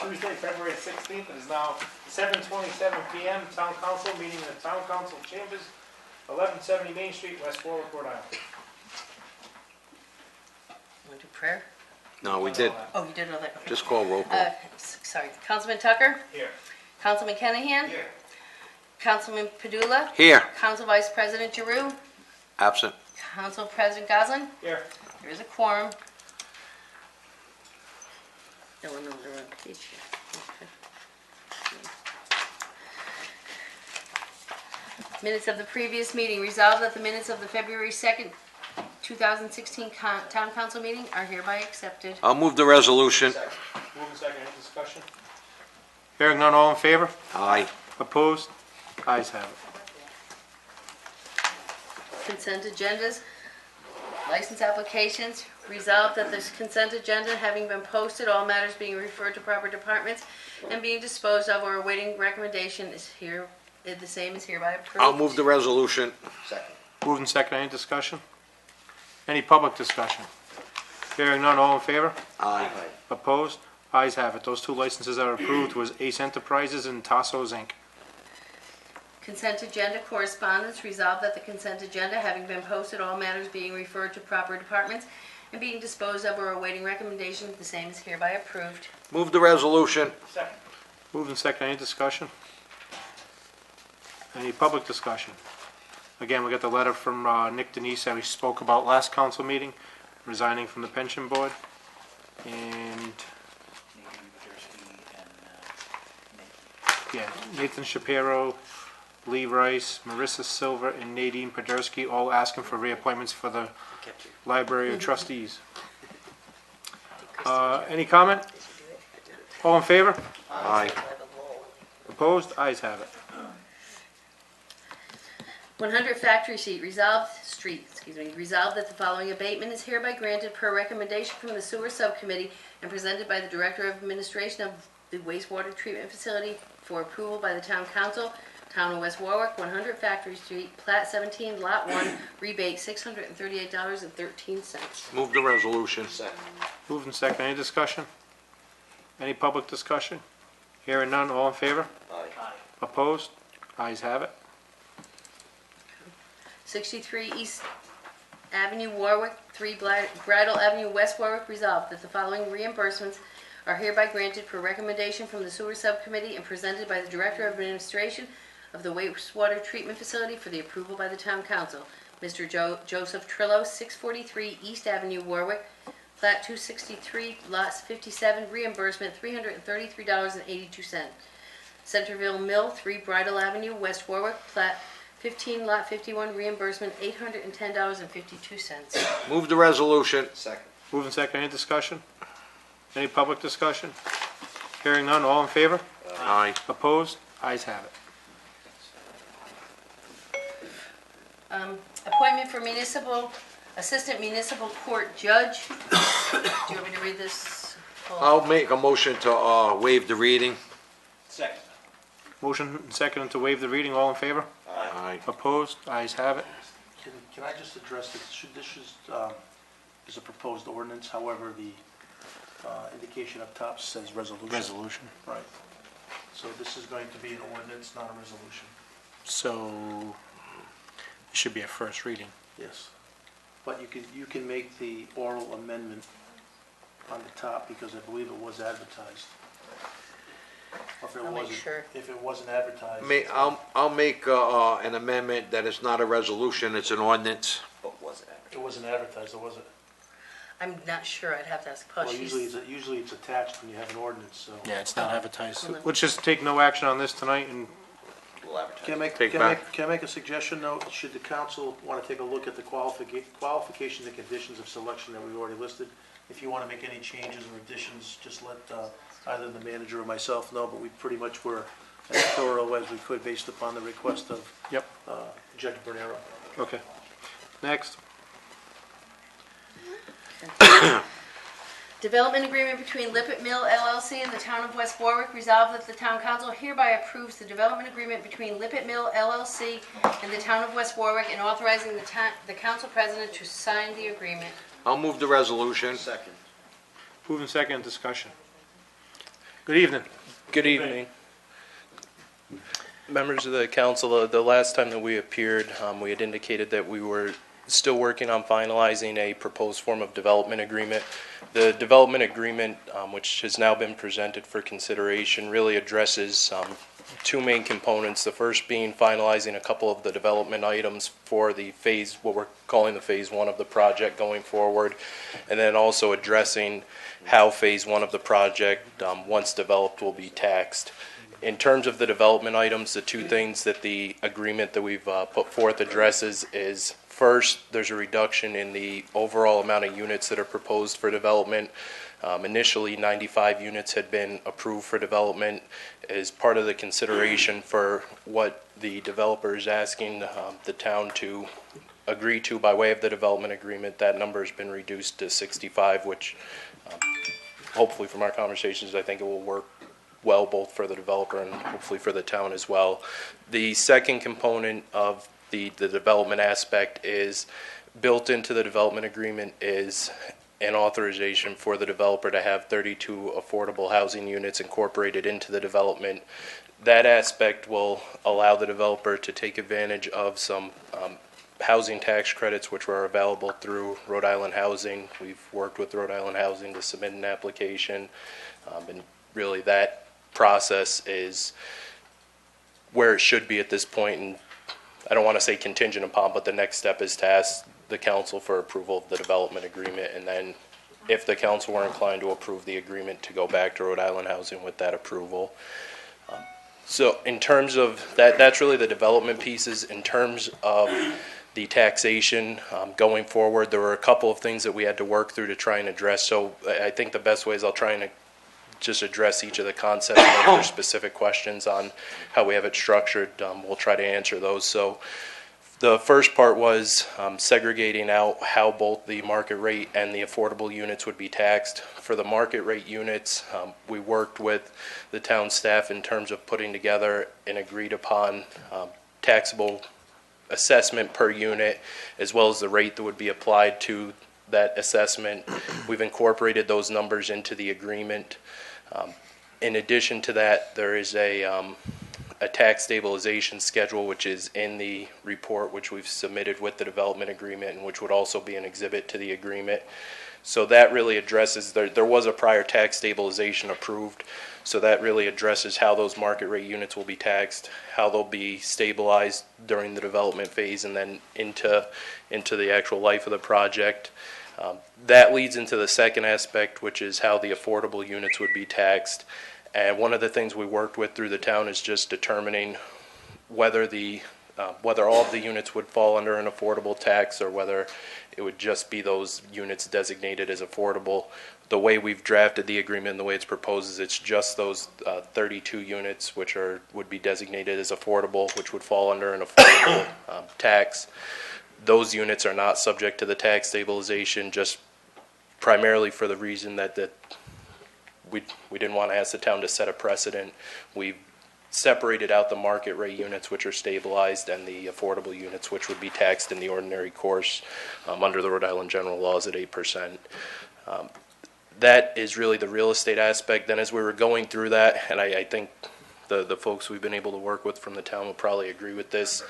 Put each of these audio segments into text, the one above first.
Tuesday, February 16th. It is now 7:27 p.m. Town Council meeting in the Town Council Chambers, 1170 Main Street, West Warwick, Rhode Island. Want to do prayer? No, we did. Oh, you did all that. Okay. Just call roll call. Sorry. Councilman Tucker? Here. Councilman Kenahan? Here. Councilman Padula? Here. Council Vice President Giroux? Absent. Council President Goslin? Here. There is a quorum. No one on the wrong page here. Okay. Minutes of the previous meeting. Resolved that the minutes of the February 2nd, 2016 Town Council meeting are hereby accepted. I'll move the resolution. Moving second, any discussion? Hearing none, all in favor? Aye. Opposed? Ayes have it. Consent agendas, license applications. Resolved that this consent agenda having been posted, all matters being referred to proper departments and being disposed of or awaiting recommendation is here, the same is hereby approved. I'll move the resolution. Second. Moving second, any discussion? Any public discussion? Hearing none, all in favor? Aye. Opposed? Ayes have it. Those two licenses that are approved was Ace Enterprises and Tassos Inc. Consent agenda correspondence. Resolved that the consent agenda having been posted, all matters being referred to proper departments and being disposed of or awaiting recommendation, the same is hereby approved. Move the resolution. Second. Moving second, any discussion? Any public discussion? Again, we got the letter from Nick Denise that we spoke about last council meeting, resigning from the pension board. And, yeah, Nathan Shapiro, Lee Rice, Marissa Silver, and Nadine Podersky, all asking for reappointments for the Library of Trustees. Any comment? All in favor? Aye. Opposed? Ayes have it. 100 Factory Street, resolved that the following abatement is hereby granted per recommendation from the Sewer Subcommittee and presented by the Director of Administration of the Wastewater Treatment Facility for approval by the Town Council, Town of West Warwick, 100 Factory Street, Plat 17, Lot 1, rebate $638.13. Move the resolution. Second. Moved and second. Any discussion? Any public discussion? Hearing none. All in favor? Aye. Opposed? Ayes have it. 63 East Avenue, Warwick, 3 Bridle Avenue, West Warwick, resolved that the following reimbursements are hereby granted per recommendation from the Sewer Subcommittee and presented by the Director of Administration of the Wastewater Treatment Facility for the approval by the Town Council. Mr. Joseph Trillo, 643 East Avenue, Warwick, Plat 263, Lot 57, reimbursement $333.82. Centerville Mill, 3 Bridle Avenue, West Warwick, Plat 15, Lot 51, reimbursement $810.52. Move the resolution. Second. Moved and second. Any discussion? Any public discussion? Hearing none. All in favor? Aye. Opposed? Ayes have it. Appointment for Assistant Municipal Court Judge. Do you want me to read this? I'll make a motion to waive the reading. Second. Motion and second to waive the reading. All in favor? Aye. Opposed? Ayes have it. Can I just address this? This is a proposed ordinance, however, the indication up top says resolution. Resolution. Right. So this is going to be an ordinance, not a resolution. So it should be a first reading. Yes. But you can make the oral amendment on the top because I believe it was advertised. Or if it I'll make wasn't- sure. If it wasn't advertised. I'll make an amendment that it's not a resolution, it's an ordinance. But was it? It wasn't advertised, was it? I'm not sure. I'd have to ask Well, Push. usually it's attached when you have an ordinance, so. Yeah, it's not advertised. Let's just take no action on this tonight and We'll advertise. Can I make a suggestion, though? Should the council want to take a look at the qualifications and conditions of selection that we've already listed? If you want to make any changes or additions, just let either the manager or myself know, but we pretty much were as thorough as we could based upon the request of Yep. Judge Bernero. Okay. Next. Development agreement between Lippert Mill LLC and the Town of West Warwick. Resolved that the Town Council hereby approves the development agreement between Lippert Mill LLC and the Town of West Warwick and authorizing the Council President to sign the agreement. I'll move the resolution. Second. Moving second, discussion. Good evening. Good evening. Members of the council, the last time that we appeared, we had indicated that we were still working on finalizing a proposed form of development agreement. The development agreement, which has now been presented for consideration, really addresses two main components. The first being finalizing a couple of the development items for the phase, what we're calling the phase one of the project going forward, and then also addressing how phase one of the project, once developed, will be taxed. In terms of the development items, the two things that the agreement that we've put forth addresses is, first, there's a reduction in the overall amount of units that are proposed for development. Initially, 95 units had been approved for development. As part of the consideration for what the developer is asking the town to agree to by way of the development agreement, that number has been reduced to 65, which hopefully from our conversations, I think it will work well both for the developer and hopefully for the town as well. The second component of the development aspect is built into the development agreement is an authorization for the developer to have 32 affordable housing units incorporated into the development. That aspect will allow the developer to take advantage of some housing tax credits which were available through Rhode Island Housing. We've worked with Rhode Island Housing to submit an application, and really that process is where it should be at this point, and I don't want to say contingent upon, but the next step is to ask the council for approval of the development agreement, and then if the council were inclined to approve the agreement, to go back to Rhode Island Housing with that approval. So in terms of that, that's really the development pieces. In terms of the taxation going forward, there were a couple of things that we had to work through to try and address. So I think the best way is I'll try and just address each of the concepts, and if there's specific questions on how we have it structured, we'll try to answer those. So the first part was segregating out how both the market rate and the affordable units would be taxed. For the market rate units, we worked with the town staff in terms of putting together an agreed upon taxable assessment per unit, as well as the rate that would be applied to that assessment. We've incorporated those numbers into the agreement. In addition to that, there is a tax stabilization schedule, which is in the report, which we've submitted with the development agreement, and which would also be an exhibit to the agreement. So that really addresses, there was a prior tax stabilization approved, so that really addresses how those market rate units will be taxed, how they'll be stabilized during the development phase, and then into the actual life of the project. That leads into the second aspect, which is how the affordable units would be taxed. And one of the things we worked with through the town is just determining whether all of the units would fall under an affordable tax, or whether it would just be those units designated as affordable. The way we've drafted the agreement and the way it's proposed is it's just those 32 units which would be designated as affordable, which would fall under an affordable tax. Those units are not subject to the tax stabilization, just primarily for the reason that we didn't want to ask the town to set a precedent. We separated out the market rate units, which are stabilized, and the affordable units, which would be taxed in the ordinary course under the Rhode Island general laws at 8%. That is really the real estate aspect. Then as we were going through that, and I think the folks we've been able to work with from the town will probably agree with this,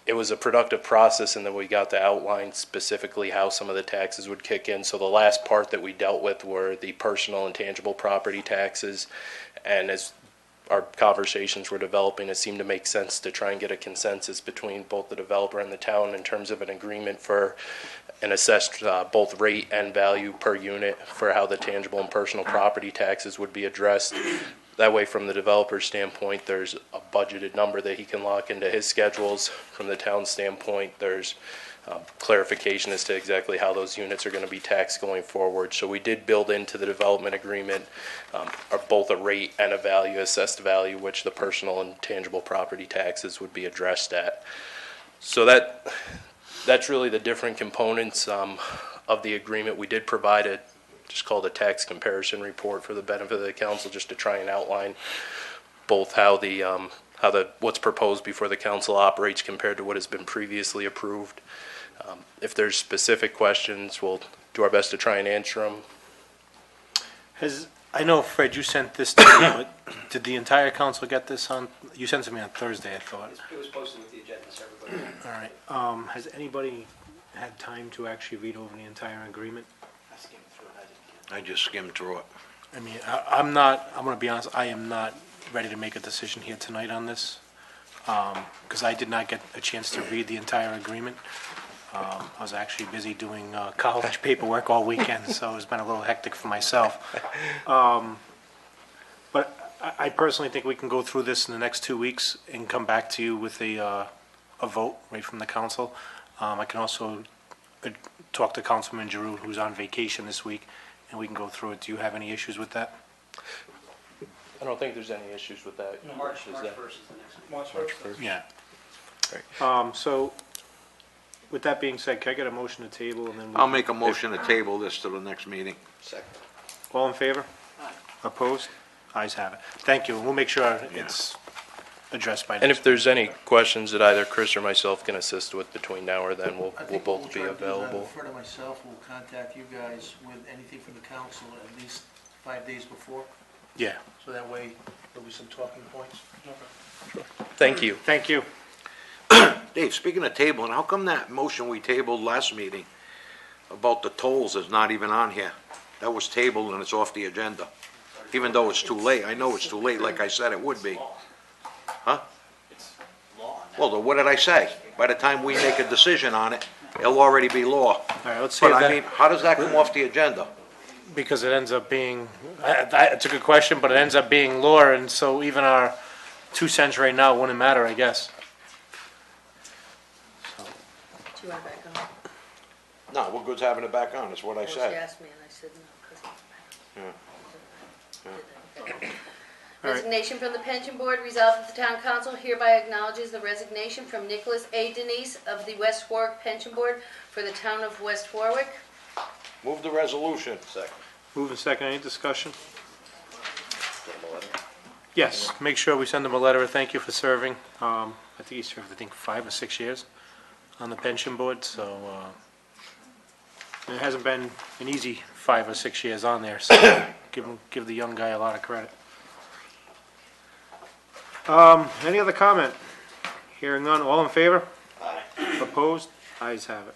it was a productive process, and then we got to outline specifically how some of the taxes would kick in. So the last part that we dealt with were the personal and tangible property taxes, and as our conversations were developing, it seemed to make sense to try and get a consensus between both the developer and the town in terms of an agreement for an assessed both rate and value per unit for how the tangible and personal property taxes would be addressed. That way, from the developer's standpoint, there's a budgeted number that he can lock into his schedules. From the town's standpoint, there's clarification as to exactly how those units are going to be taxed going forward. So we did build into the development agreement both a rate and a value, assessed value, which the personal and tangible property taxes would be addressed at. So that's really the different components of the agreement. We did provide a just called a tax comparison report for the benefit of the council, just to try and outline both how what's proposed before the council operates compared to what has been previously approved. If there's specific questions, we'll do our best to try and answer them. I know, Fred, you sent this to me, but did the entire council get this on, you sent it to me on Thursday, I thought. It was posted with the agenda, so everybody. All right, has anybody had time to actually read over the entire agreement? I skimmed through it, I didn't get I just skimmed through it. I mean, I'm gonna be honest, I am not ready to make a decision here tonight on this, because I did not get a chance to read the entire agreement. I was actually busy doing college paperwork all weekend, so it's been a little hectic for myself. But I personally think we can go through this in the next 2 weeks and come back to you with a vote right from the council. I can also talk to Councilman Giroux, who's on vacation this week, and we can go through it. Do you have any issues with that? I don't think there's any issues with that. March Is 1st that- is the next one. March 1st. Yeah. Great. So, with that being said, can I get a motion to table and then? we I'll can- make a motion to table this to the next meeting. Second. All in favor? Opposed? Ayes have it. Thank you, and we'll make sure it's addressed by And next. if there's any questions that either Chris or myself can assist with between now or then, I we'll think what both we'll be try to do is available. Fred and myself will contact you guys with anything from the council at least 5 days before, Yeah, so that way there'll be some talking points. Thank you. thank you. Dave, speaking of tabling, how come that motion we tabled last meeting about the tolls is not even on here? That was tabled and it's off the agenda, even though it's too late. I know it's too late, like I said it would be. Huh? It's law on that. Well, then what did I say? By the time we make a decision on it, it'll already be law. All right, let's save But I mean, that, how does that come off the agenda? because it ends up being, it's a good question, but it ends up being law, and so even our 2 cents right now wouldn't matter, I guess. Do you want it back on? No, what good's having it back on, is what I Well, she said. asked me, and I said no, 'cause right. Resignation from the pension board. Resolved that the town council hereby acknowledges the resignation from Nicholas A. Denise of the West Warwick Pension Board for the town of West Warwick. Move the resolution. Second. Move and second, any discussion? Table letter. Yes, make sure we send him a letter of thank you for serving. I think he served, 5 or 6 years on the pension board, so, it hasn't been an easy 5 or 6 years on there, so give the young guy a lot of credit. Any other comment? Hearing none, all in favor? Aye. Opposed? Ayes have it.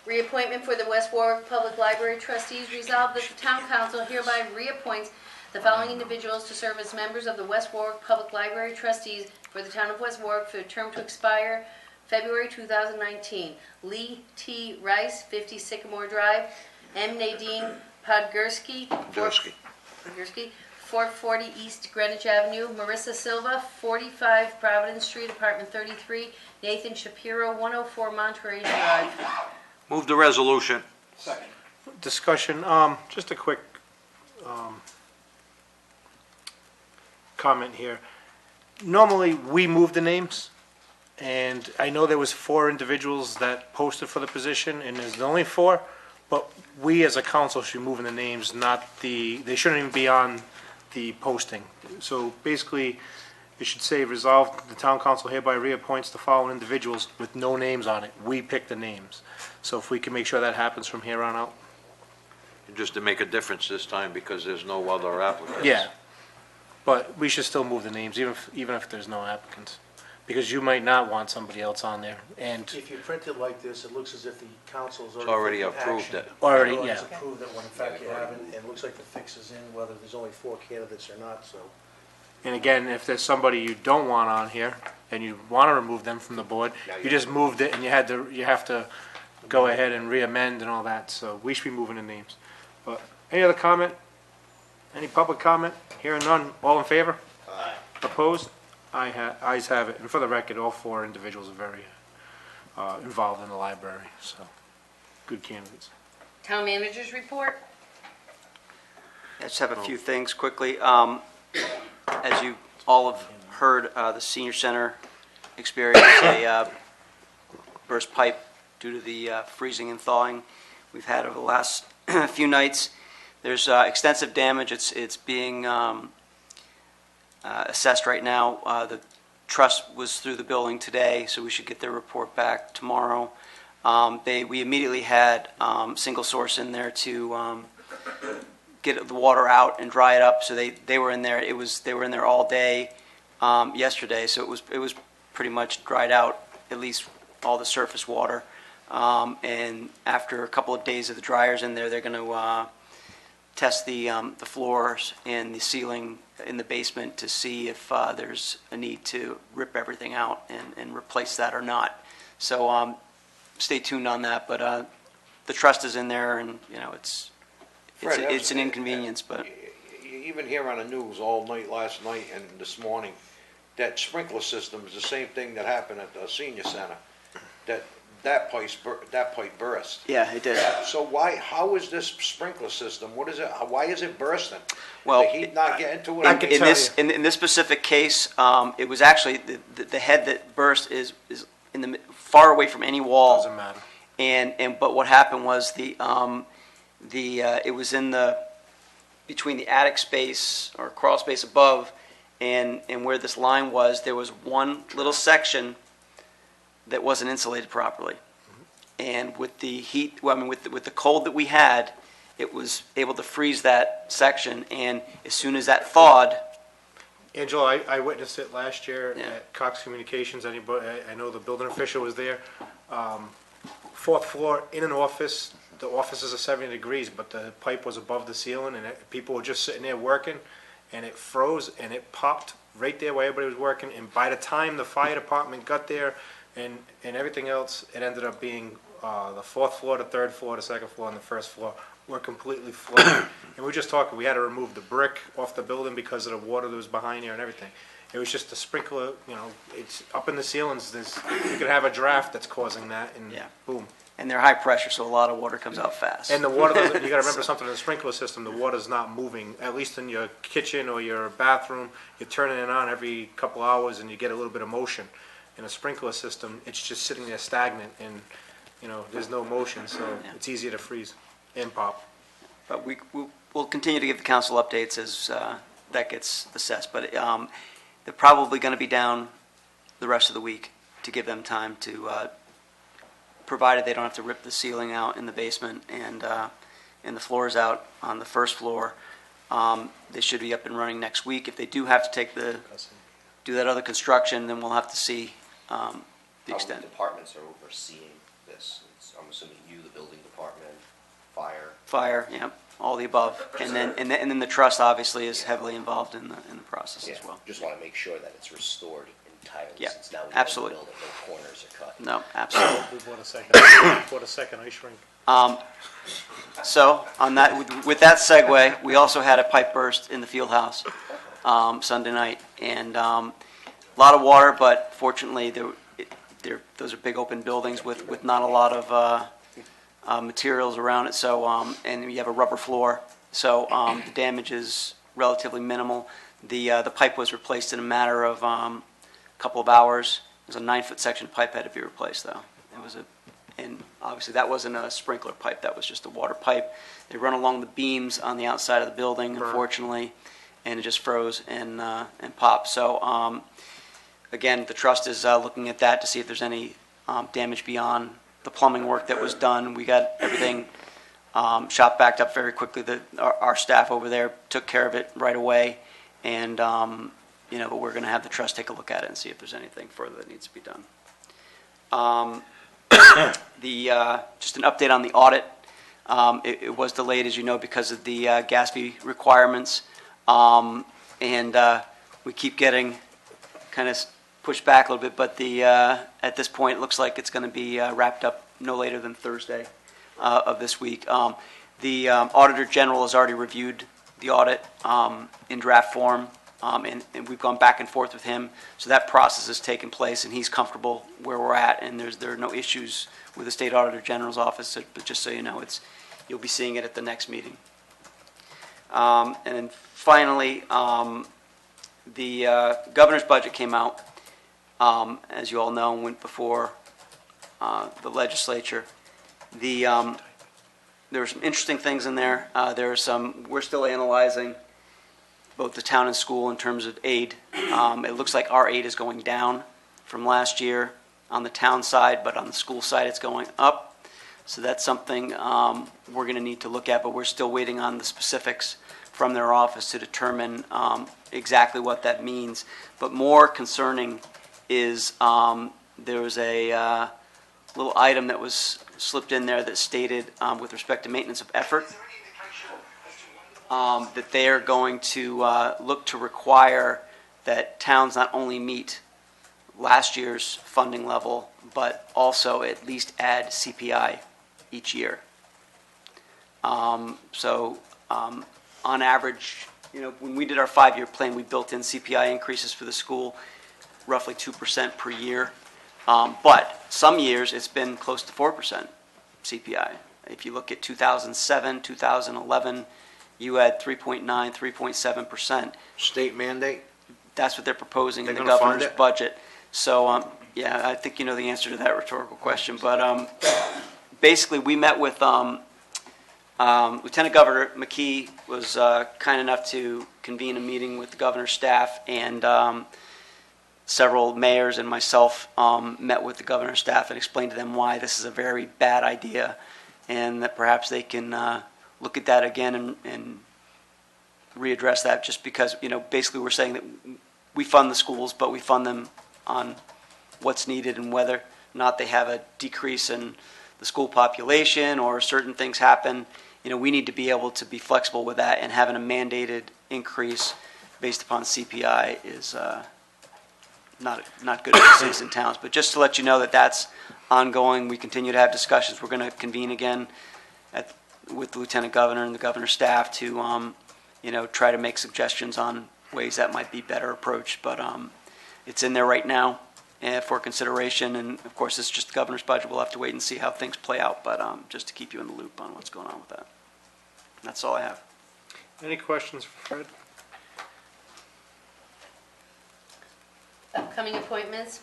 Reappointment for the West Warwick Public Library trustees. Resolved that the town council hereby reappoints the following individuals to serve as members of the West Warwick Public Library trustees for the town of West Warwick for a term to expire February 2019. Lee T. Rice, 50 Sycamore Drive. M. Nadine Podgorski. Dursky. 440 East Greenwich Avenue. Marissa Silva, 45 Providence Street, apartment 33. Nathan Shapiro, 104 Monterey Drive. Move the resolution. Second. Discussion, just a quick, comment here. Normally, we move the names, and I know there was 4 individuals that posted for the position, and there's only 4, but we as a council should be moving the names, not they shouldn't even be on the posting. So basically, it should say, resolved, the town council hereby reappoints the following individuals with no names on it. We pick the names. So if we can make sure that happens from here on out. Just to make a difference this time, because there's no other applicants. Yeah, but we should still move the names, even if there's no applicants, because you might not want somebody else on there, and If you print it like this, it looks as if the council's It's already already taken approved action. it. Already, It's yeah. approved it when in fact you haven't, and it looks like the fix is in, whether there's only 4 candidates or not, so. And again, if there's somebody you don't want on here, and you want to remove them from the board, you just moved it, and you have to go ahead and re-amend and all that, so we should be moving the names. But, any other comment? Any public comment? Hearing none, all in favor? Aye. Opposed? Ayes have it, and for the record, all 4 individuals are very involved in the library, so, good candidates. Town managers report. I just have a few things quickly. As you all have heard, the senior center experienced a burst pipe due to the freezing and thawing we've had over the last few nights. There's extensive damage. It's being assessed right now. The truss was through the building today, so we should get their report back tomorrow. We immediately had single source in there to get the water out and dry it up. So they were in there. They were in there all day yesterday. So it was pretty much dried out, at least all the surface water. And after a couple of days of the dryers in there, they're going to test the floors and the ceiling in the basement to see if there's a need to rip everything out and replace that or not. So stay tuned on that. But the trust is in there, and it's an inconvenience. But You even hear on the news all night last night and this morning, that sprinkler system is the same thing that happened at the senior center. That pipe burst. yeah, it did. So how is this sprinkler system, what is it, why is it bursting? Well, The heat not getting to it? I can In tell this in this specific case, it was actually the head that burst is in the far away from any wall. Doesn't matter. But what happened was it was in between the attic space or crawl space above and where this line was, there was one little section that wasn't insulated properly. And with the heat, with the cold that we had, it was able to freeze that section, and as soon as that thawed, Angela, I witnessed it last year Yeah. at Cox Communications. Anybody, I know the building official was there. Fourth floor in an office, the offices are 70 degrees, but the pipe was above the ceiling, and people were just sitting there working, and it froze, and it popped right there while everybody was working, and by the time the fire department got there and everything else, it ended up being the fourth floor, the third floor, the second floor, and the first floor were completely flooded. And we were just talking, we had to remove the brick off the building because of the water that was behind there and everything. It was just the sprinkler, it's up in the ceilings, you could have a draft that's causing that, and Yeah. boom. and they're high pressure, so a lot of water comes out fast. And the water, you gotta remember something, in the sprinkler system, the water's not moving, at least in your kitchen or your bathroom. You're turning it on every couple hours and you get a little bit of motion. In a sprinkler system, it's just sitting there stagnant and, there's no motion, so Yeah. it's easier to freeze and pop. But we'll continue to give the council updates as that gets assessed. But they're probably going to be down the rest of the week to give them time to, provided they don't have to rip the ceiling out in the basement and the floors out on the first floor. They should be up and running next week. If they do have to do that other construction, then we'll have to see the How extent. many departments are overseeing this? I'm assuming you, the building department, fire. Fire, yeah, all the above. And then the trust obviously is heavily involved in the process as well. Just want to make sure that it's restored entirely. Yeah, Since now we absolutely. build it, no corners are cut. No, absolutely. We bought a second ice rink. So, on that, with that segue, we also had a pipe burst in the field house Sunday night, and a lot of water, but fortunately, those are big open buildings with not a lot of materials around it. So, and you have a rubber floor, so the damage is relatively minimal. The pipe was replaced in a matter of a couple of hours. It was a 9-foot section pipe had to be replaced, though. And obviously that wasn't a sprinkler pipe, that was just a water pipe. They run along the beams on the outside of the building, unfortunately, and it just froze and popped. So, again, the trust is looking at that to see if there's any damage beyond the plumbing work that was done. We got everything shop backed up very quickly. Our staff over there took care of it right away, and but we're going to have the trust take a look at it and see if there's anything further that needs to be done. Just an update on the audit. It was delayed, as you know, because of the GASB requirements, and we keep getting kind of pushed back a little bit. But at this point, it looks like it's going to be wrapped up no later than Thursday of this week. The Auditor General has already reviewed the audit in draft form. And we've gone back and forth with him, so that process has taken place, and he's comfortable where we're at, and there are no issues with the State Auditor General's office. But just so you know, you'll be seeing it at the next meeting. And then finally, the governor's budget came out, as you all know, and went before the legislature. There were some interesting things in there. We're still analyzing both the town and school in terms of aid. It looks like our aid is going down from last year on the town side, but on the school side it's going up. So that's something we're going to need to look at, but we're still waiting on the specifics from their office to determine exactly what that means. But more concerning is there was a little item that was slipped in there that stated, with respect to maintenance of effort, that they are going to look to require that towns not only meet last year's funding level, but also at least add CPI each year. On average, when we did our 5-year plan, we built in CPI increases for the school, roughly 2% per year. But some years, it's been close to 4% CPI. If you look at 2007, 2011, you had 3.9, 3.7%. State mandate? That's what they're proposing in They're the gonna fund governor's it? budget. So, yeah, I think you know the answer to that rhetorical question. But basically, we met with Lieutenant Governor McKee was kind enough to convene a meeting with the governor's staff, and several mayors and myself met with the governor's staff and explained to them why this is a very bad idea, and that perhaps they can look at that again and readdress that, just because, basically we're saying that we fund the schools, but we fund them on what's needed, and whether or not they have a decrease in the school population or certain things happen, we need to be able to be flexible with that, and having a mandated increase based upon CPI is not good for cities and towns. But just to let you know that that's ongoing, we continue to have discussions. We're going to convene again with the Lieutenant Governor and the governor's staff to try to make suggestions on ways that might be better approached. But it's in there right now for consideration, and of course it's just the governor's budget. We'll have to wait and see how things play out, but just to keep you in the loop on what's going on with that. That's all I have. Any questions for Fred? Upcoming appointments,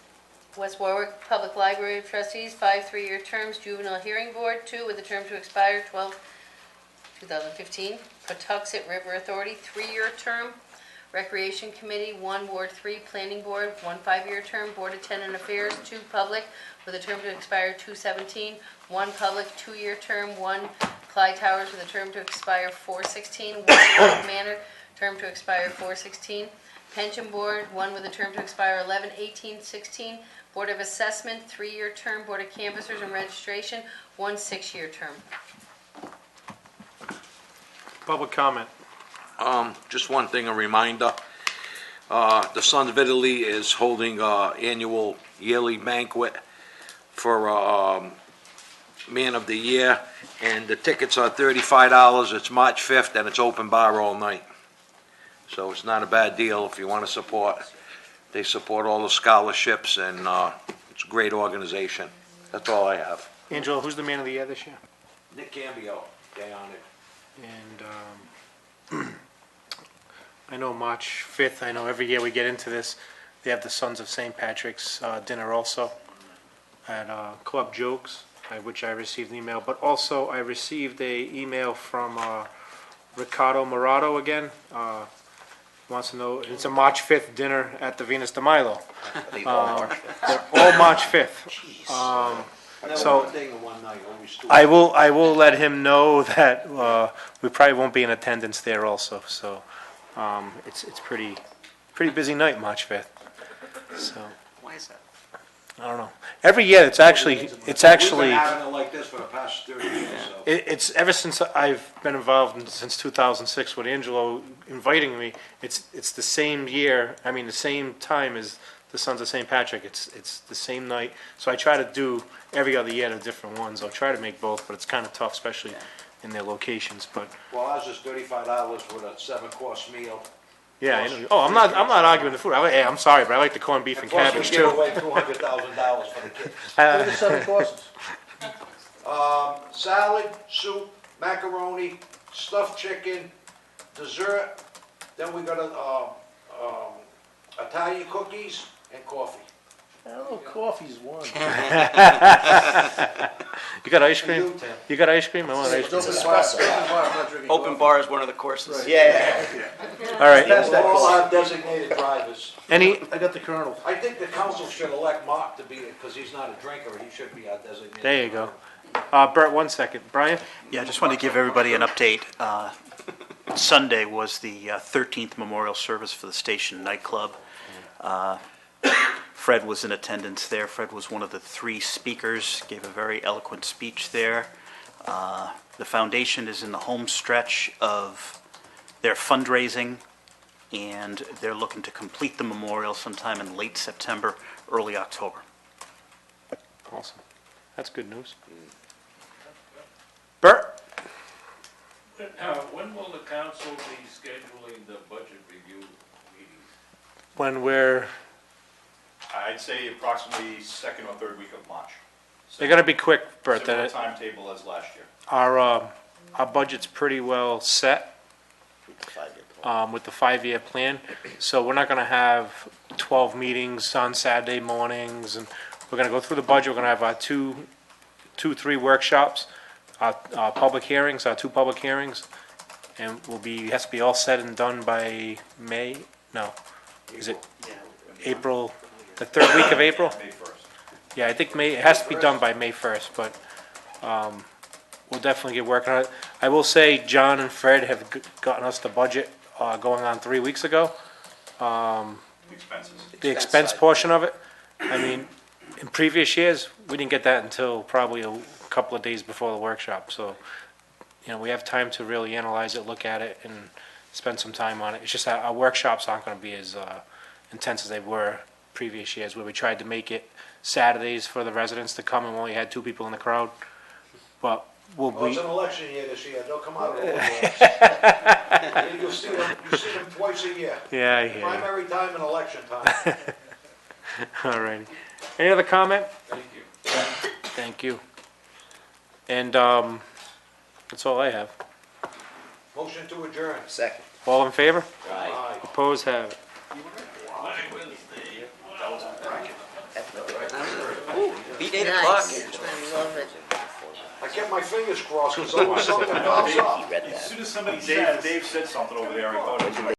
West Warwick Public Library Trustees, 5 3-year terms, Juvenile Hearing Board, 2 with a term to expire 12/2015. Patuxent River Authority, 3-year term. Recreation Committee, 1 Ward 3, Planning Board, 1 5-year term. Board of Tenant Affairs, 2 public with a term to expire 2/17. 1 public 2-year term. 1 Clyde Towers with a term to expire 4/16. 1 Oak Manor, term to expire 4/16. Pension Board, 1 with a term to expire 11/18/16. Board of Assessment, 3-year term. Board of Canvassers and Registration, 1 6-year term. Public comment. Just one thing, a reminder. The Sons of Italy is holding an annual yearly banquet for Man of the Year, and the tickets are $35. It's March 5th, and it's open bar all night. So it's not a bad deal if you want to support. They support all the scholarships, and it's a great organization. That's all I have. Angelo, who's the man of the year this year? Nick Cambio, day on it. And I know March 5th, I know every year we get into this, they have the Sons of St. Patrick's dinner also at Club Jokes, which I received an email. But also I received a email from Ricardo Morato again. Wants to know, it's a March 5th dinner at the Venus de Milo. They're all March 5th. So One thing in one night, always two. I will let him know that we probably won't be in attendance there also. So it's pretty busy night, March 5th. So Why is that? I don't know. Every year it's actually We've been having it like this for the past 30 years, so. it's ever since I've been involved since 2006 with Angelo inviting me. It's the same year. I mean the same time as the Sons of St. Patrick. It's the same night. So I try to do every other year the different ones. I'll try to make both, but it's kind of tough, especially in their locations. But Well, ours is $35 with a 7-course meal. yeah, I know. Oh, I'm not arguing the food. I'm sorry, but I like the corned beef and Plus, cabbage we give too. away $200,000 for the kids. What are the 7 courses? Salad, soup, macaroni, stuffed chicken, dessert, then we got Italian cookies and coffee. I don't know, coffee's one. You got ice And cream? you, Tim. You got ice cream? I want ice It's cream. open bar, I'm not drinking Open coffee. bar is one of the courses. Yeah, All right. That's that we'll all coffee. have designated drivers. Any I got the Colonel. I think the council should elect Mark to be, because he's not a drinker, he should be our designated. There you go. Bert, 1 second. Brian? Yeah, I just wanted to give everybody an update. Sunday was the 13th memorial service for the Station nightclub. Fred was in attendance there. Fred was one of the 3 speakers, gave a very eloquent speech there. The foundation is in the home stretch of their fundraising, and they're looking to complete the memorial sometime in late September, early October. Awesome. That's good news. Bert? When will the council be scheduling the budget review meetings? When we're, I'd say approximately second or third week of March. they're gonna be quick, Bert. Similar timetable as last year. Our budget's pretty well set with the 5-year plan. So we're not gonna have 12 meetings on Saturday mornings, and we're gonna go through the budget. We're gonna have our 3 workshops, our public hearings, our 2 public hearings, and has to be all said and done by May, no, is it April, the 3rd week of April? May 1st. Yeah, I think it has to be done by May 1st, but we'll definitely get working on it. I will say, John and Fred have gotten us the budget going on 3 weeks ago. Expenses. The expense portion of it, I mean, in previous years, we didn't get that until probably a couple of days before the workshop, so, we have time to really analyze it, look at it, and spend some time on it. It's just that our workshops aren't gonna be as intense as they were previous years, where we tried to make it Saturdays for the residents to come and we only had 2 people in the crowd. But we'll Well, it's be, an election year this year, they'll come out of the woodworks. You see them twice a year. yeah, I hear you. Primary time and election time. All righty. Any other comment? Thank you. Thank you. And, that's all I have. Motion to adjourn. Second. All in favor? Aye. Opposed, have it. Beat 8 Nice. o'clock. I love it. I kept my fingers crossed because I was something pops up. He read that. As soon as somebody says. Dave said something over there, I thought it was